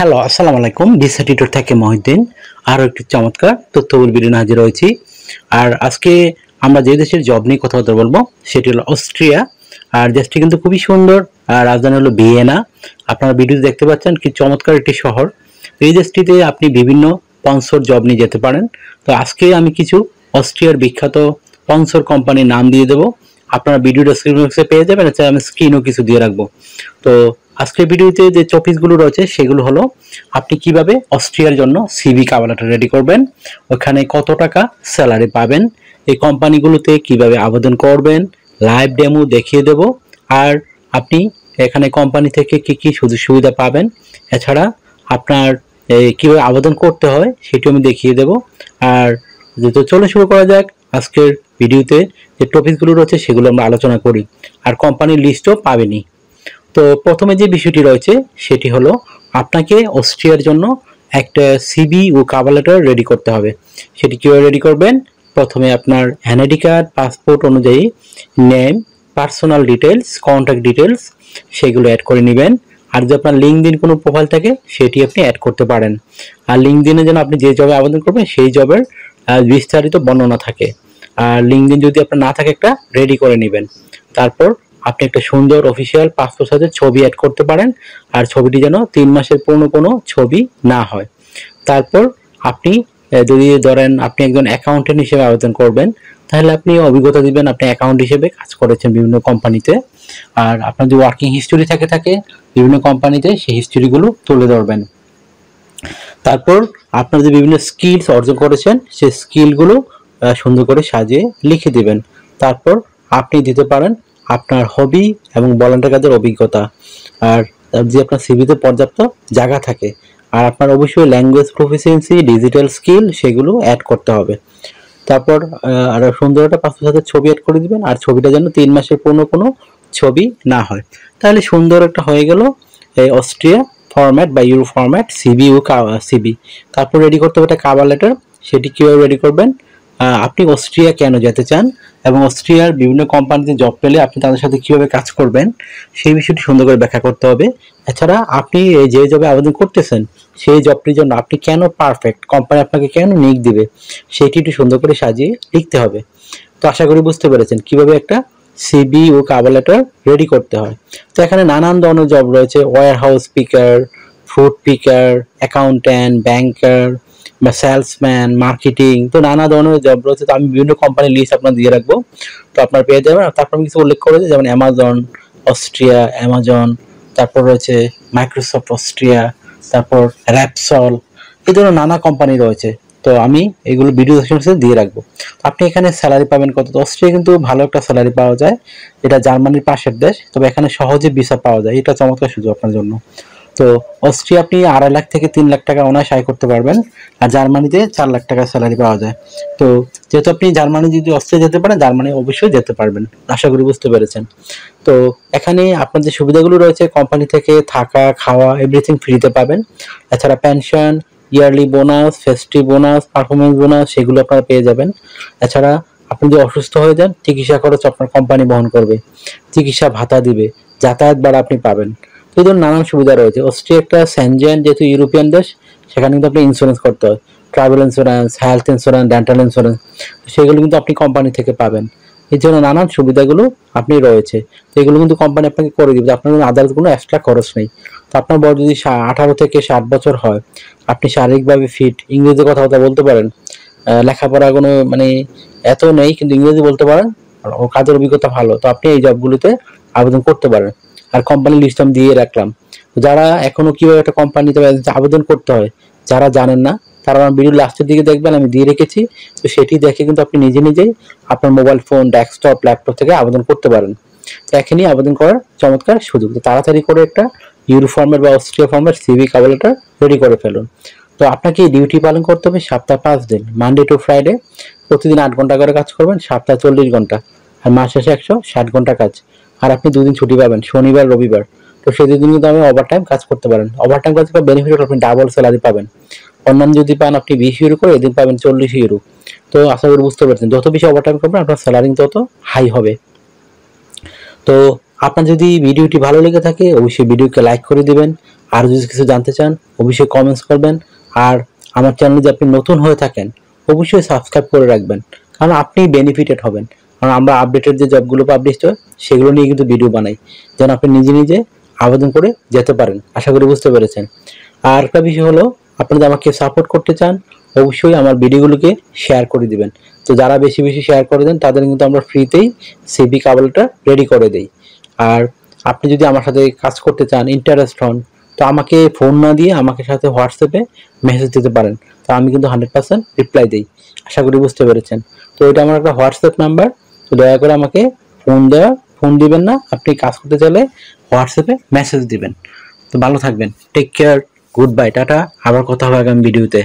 Hello, আসসালামু আলাইকুম। Visa tutor থেকে মহিউদ্দিন আরও একটি চমৎকার তথ্যবহুল ভিডিও নিয়ে হাজির হয়েছি। আর আজকে আমরা যে দেশের জব নিয়ে কথা বলবো সেটি হলো অস্ট্রিয়া। আর দেশটি কিন্তু খুবই সুন্দর। আর রাজধানী হলো ভিয়েনা। আপনারা ভিডিওতে দেখতে পাচ্ছেন কি চমৎকার একটি শহর। এই দেশটিতে আপনি বিভিন্ন স্পন্সর জব নিয়ে যেতে পারেন। তো আজকে আমি কিছু অস্ট্রিয়ার বিখ্যাত স্পন্সর কোম্পানির নাম দিয়ে দেবো। আপনারা ভিডিও ডেসক্রিপশনে পেয়ে যাবেন। আচ্ছা, আমি স্ক্রিনও কিছু দিয়ে রাখবো। তো আজকের ভিডিওতে যে টপিকগুলো রয়েছে সেগুলো হলো আপনি কিভাবে অস্ট্রিয়ার জন্য সিভি কভার লেটার রেডি করবেন, ওখানে কত টাকা স্যালারি পাবেন, এই কোম্পানিগুলোতে কিভাবে আবেদন করবেন, লাইভ ডেমো দেখিয়ে দেব। আর আপনি এখানে কোম্পানি থেকে কি কি সুযোগ সুবিধা পাবেন, এছাড়া আপনার কিভাবে আবেদন করতে হয় সেটিও আমি দেখিয়ে দেব। আর যেহেতু চলে শুরু করা যাক আজকের ভিডিওতে যে টপিকগুলো রয়েছে সেগুলো আমরা আলোচনা করি। আর কোম্পানির লিস্টও পাবেনই। তো প্রথমে যে বিষয়টি রয়েছে সেটি হলো আপনাকে অস্ট্রিয়ার জন্য একটা সিভি ও কভার লেটার রেডি করতে হবে। সেটি কীভাবে রেডি করবেন? প্রথমে আপনার এনআইডি কার্ড, পাসপোর্ট অনুযায়ী name, personal details, contact details সেগুলো অ্যাড করে নেবেন। আর যদি আপনার লিঙ্কডইন কোনো প্রোফাইল থাকে সেটি আপনি অ্যাড করতে পারেন। আর লিঙ্কডইনে যেন আপনি যে জবে আবেদন করবেন সেই জবের বিস্তারিত বর্ণনা থাকে। আর লিঙ্কডইন যদি আপনার না থাকে একটা রেডি করে নেবেন। তারপর আপনি একটা সুন্দর অফিসিয়াল পাসপোর্ট সাইজের ছবি অ্যাড করতে পারেন। আর ছবিটি যেন 3 মাসের পুরনো কোনো ছবি না হয়। তারপর আপনি যদি ধরেন আপনি একজন অ্যাকাউন্টেন্ট হিসেবে আবেদন করবেন, তাহলে আপনি অভিজ্ঞতা দিবেন আপনি অ্যাকাউন্ট হিসেবে কাজ করেছেন বিভিন্ন কোম্পানিতে। আর আপনার যদি ওয়ার্কিং হিস্টোরি থাকে বিভিন্ন কোম্পানিতে সেই হিস্টোরিগুলো তুলে ধরবেন। তারপর আপনার যে বিভিন্ন স্কিলস অর্জন করেছেন সেই স্কিলগুলো সুন্দর করে সাজিয়ে লিখে দিবেন। তারপর আপনি দিতে পারেন আপনার হবি এবং ভলান্টিয়ার কাজের অভিজ্ঞতা। আর যে আপনার সিভিতে পর্যাপ্ত জায়গা থাকে। আর আপনার অবশ্যই ল্যাঙ্গুয়েজ প্রফিসিয়েন্সি, ডিজিটাল স্কিল সেগুলো অ্যাড করতে হবে। তারপর আর সুন্দর একটা পাসপোর্ট সাইজের ছবি অ্যাড করে দিবেন। আর ছবিটা যেন 3 মাসের পুরনো কোনো ছবি না হয়। তাহলে সুন্দর একটা হয়ে গেল এই অস্ট্রিয়া ফরম্যাট বা ইউরো ফরম্যাট সিভি ও সিভি। তারপর রেডি করতে হবে একটা কভার লেটার। সেটি কীভাবে রেডি করবেন? আপনি অস্ট্রিয়া কেন যেতে চান এবং অস্ট্রিয়ার বিভিন্ন কোম্পানিতে জব পেলে আপনি তাদের সাথে কীভাবে কাজ করবেন সেই বিষয়টি সুন্দর করে ব্যাখ্যা করতে হবে। এছাড়া আপনি যে জবে আবেদন করতেছেন সেই জবটির জন্য আপনি কেন পারফেক্ট, কোম্পানি আপনাকে কেন নিয়োগ দিবে সেটি একটু সুন্দর করে সাজিয়ে লিখতে হবে। তো আশা করি বুঝতে পেরেছেন কিভাবে একটা সিভি ও কভার লেটার রেডি করতে হয়। তো এখানে নানান ধরনের জব রয়েছে, warehouse picker, food picker, accountant, banker বা সেলসম্যান, মার্কেটিং, তো নানা ধরনের জব রয়েছে। তো আমি বিভিন্ন কোম্পানির লিস্ট আপনার দিয়ে রাখবো, তো আপনার পেয়ে যাবেন। আর তারপর আমি কিছু উল্লেখ করেছি যেমন অ্যামাজন অস্ট্রিয়া, অ্যামাজন, তারপর রয়েছে মাইক্রোসফট অস্ট্রিয়া, তারপর র্যাপসল, এই ধরনের নানা কোম্পানি রয়েছে। তো আমি এগুলো ভিডিও ডেসক্রিপশনে দিয়ে রাখবো। আপনি এখানে স্যালারি পাবেন কত? অস্ট্রিয়া কিন্তু ভালো একটা স্যালারি পাওয়া যায়, এটা জার্মানির পাশের দেশ, তবে এখানে সহজে ভিসা পাওয়া যায়, এটা চমৎকার সুযোগ আপনার জন্য। তো অস্ট্রিয়া আপনি 2.5 লাখ থেকে 3 লাখ টাকা অনায়াসে আয় করতে পারবেন। আর জার্মানিতে 4 লাখ টাকা স্যালারি পাওয়া যায়। তো যেহেতু আপনি জার্মানি যদি অস্ট্রিয়া যেতে পারেন, জার্মানি অবশ্যই যেতে পারবেন, আশা করি বুঝতে পেরেছেন। তো এখানে আপনার যে সুবিধাগুলো রয়েছে কোম্পানি থেকে থাকা, খাওয়া এভরিথিং ফ্রিতে পাবেন। এছাড়া pension, yearly bonus, festive bonus, performance bonus সেগুলো আপনারা পেয়ে যাবেন। এছাড়া আপনি যদি অসুস্থ হয়ে যান চিকিৎসা খরচ আপনার কোম্পানি বহন করবে, চিকিৎসা ভাতা দিবে, যাতায়াত ভাড়া আপনি পাবেন। তো এই ধরনের নানান সুবিধা রয়েছে। অস্ট্রিয়া একটা সেনজেন যেহেতু ইউরোপিয়ান দেশ, সেখানে কিন্তু আপনি ইন্স্যুরেন্স করতে হয়, travel insurance, health insurance, dental insurance, সেগুলো কিন্তু আপনি কোম্পানি থেকে পাবেন। এই জন্য নানান সুবিধাগুলো আপনি রয়েছে, তো এগুলো কিন্তু কোম্পানি আপনাকে করে দিবে, আপনার কোনো আদার্স কোনো এক্সট্রা খরচ নেই। তো আপনার বয়স যদি 18 থেকে 60 বছর হয়, আপনি শারীরিকভাবে ফিট, ইংরেজিতে কথাবার্তা বলতে পারেন, লেখাপড়া কোনো মানে এত নেই কিন্তু ইংরেজি বলতে পারেন, ও কাজের অভিজ্ঞতা ভালো, তো আপনি এই জবগুলোতে আবেদন করতে পারেন। আর কোম্পানির লিস্ট আমি দিয়ে রাখলাম। যারা এখনো কিভাবে একটা কোম্পানিতে আবেদন করতে হয় যারা জানেন না, তারা আমার ভিডিও লাস্টের দিকে দেখবেন, আমি দিয়ে রেখেছি। তো সেটি দেখে কিন্তু আপনি নিজে নিজেই আপনার মোবাইল ফোন, ডেস্কটপ, ল্যাপটপ থেকে আবেদন করতে পারেন। তো এখনই আবেদন করার চমৎকার সুযোগ। তো তাড়াতাড়ি করে একটা ইউরো ফরম্যাট বা Austria format CV cover letter ready করে ফেলুন। তো আপনাকে ডিউটি পালন করতে হবে সপ্তাহে 5 দিন, মানডে টু ফ্রাইডে। প্রতিদিন 8 ঘন্টা করে কাজ করবেন, সপ্তাহে 40 ঘন্টা, আর মাস শেষে 160 ঘন্টা কাজ। আর আপনি 2 দিন ছুটি পাবেন, শনিবার রবিবার। তো সেই 2 দিন কিন্তু আপনি ওভার টাইম কাজ করতে পারেন। ওভার টাইম কাজ করে বেনিফিট হলো আপনি ডাবল স্যালারি পাবেন। অন্যান্য যদি পান আপনি 20 ইউরো করে, এদিন পাবেন 40 ইউরো। তো আশা করি বুঝতে পারছেন, যত বেশি ওভার টাইম করবেন আপনার স্যালারি তত হাই হবে। তো আপনার যদি ভিডিওটি ভালো লেগে থাকে অবশ্যই ভিডিওকে লাইক করে দিবেন। আর যদি কিছু জানতে চান অবশ্যই কমেন্টস করবেন। আর আমার চ্যানেলে যদি আপনি নতুন হয়ে থাকেন অবশ্যই সাবস্ক্রাইব করে রাখবেন, কারণ আপনি বেনিফিটেড হবেন। কারণ আমরা আপডেটেড যে জবগুলো পাবলিশ হয় সেগুলো নিয়ে কিন্তু ভিডিও বানাই, যেন আপনি নিজে নিজে আবেদন করে যেতে পারেন। আশা করি বুঝতে পেরেছেন। আর একটা বিষয় হলো, আপনি যদি আমাকে সাপোর্ট করতে চান অবশ্যই আমার ভিডিওগুলোকে শেয়ার করে দিবেন। তো যারা বেশি বেশি শেয়ার করে দেন তাদের কিন্তু আমরা ফ্রিতেই সিভি কাভারটা রেডি করে দেই। আর আপনি যদি আমার সাথে কাজ করতে চান, ইন্টারেস্ট হন, তো আমাকে ফোন না দিয়ে আমাকে সাথে হোয়াটসঅ্যাপে মেসেজ দিতে পারেন। তো আমি কিন্তু 100% রিপ্লাই দিই। আশা করি বুঝতে পেরেছেন। তো এটা আমার একটা হোয়াটসঅ্যাপ নাম্বার। তো দয়া করে আমাকে ফোন দিবেন না, আপনি কাজ করতে চাইলে হোয়াটসঅ্যাপে মেসেজ দিবেন। তো ভালো থাকবেন, take care, good bye, tata. আবার কথা হবে আগামী ভিডিওতে।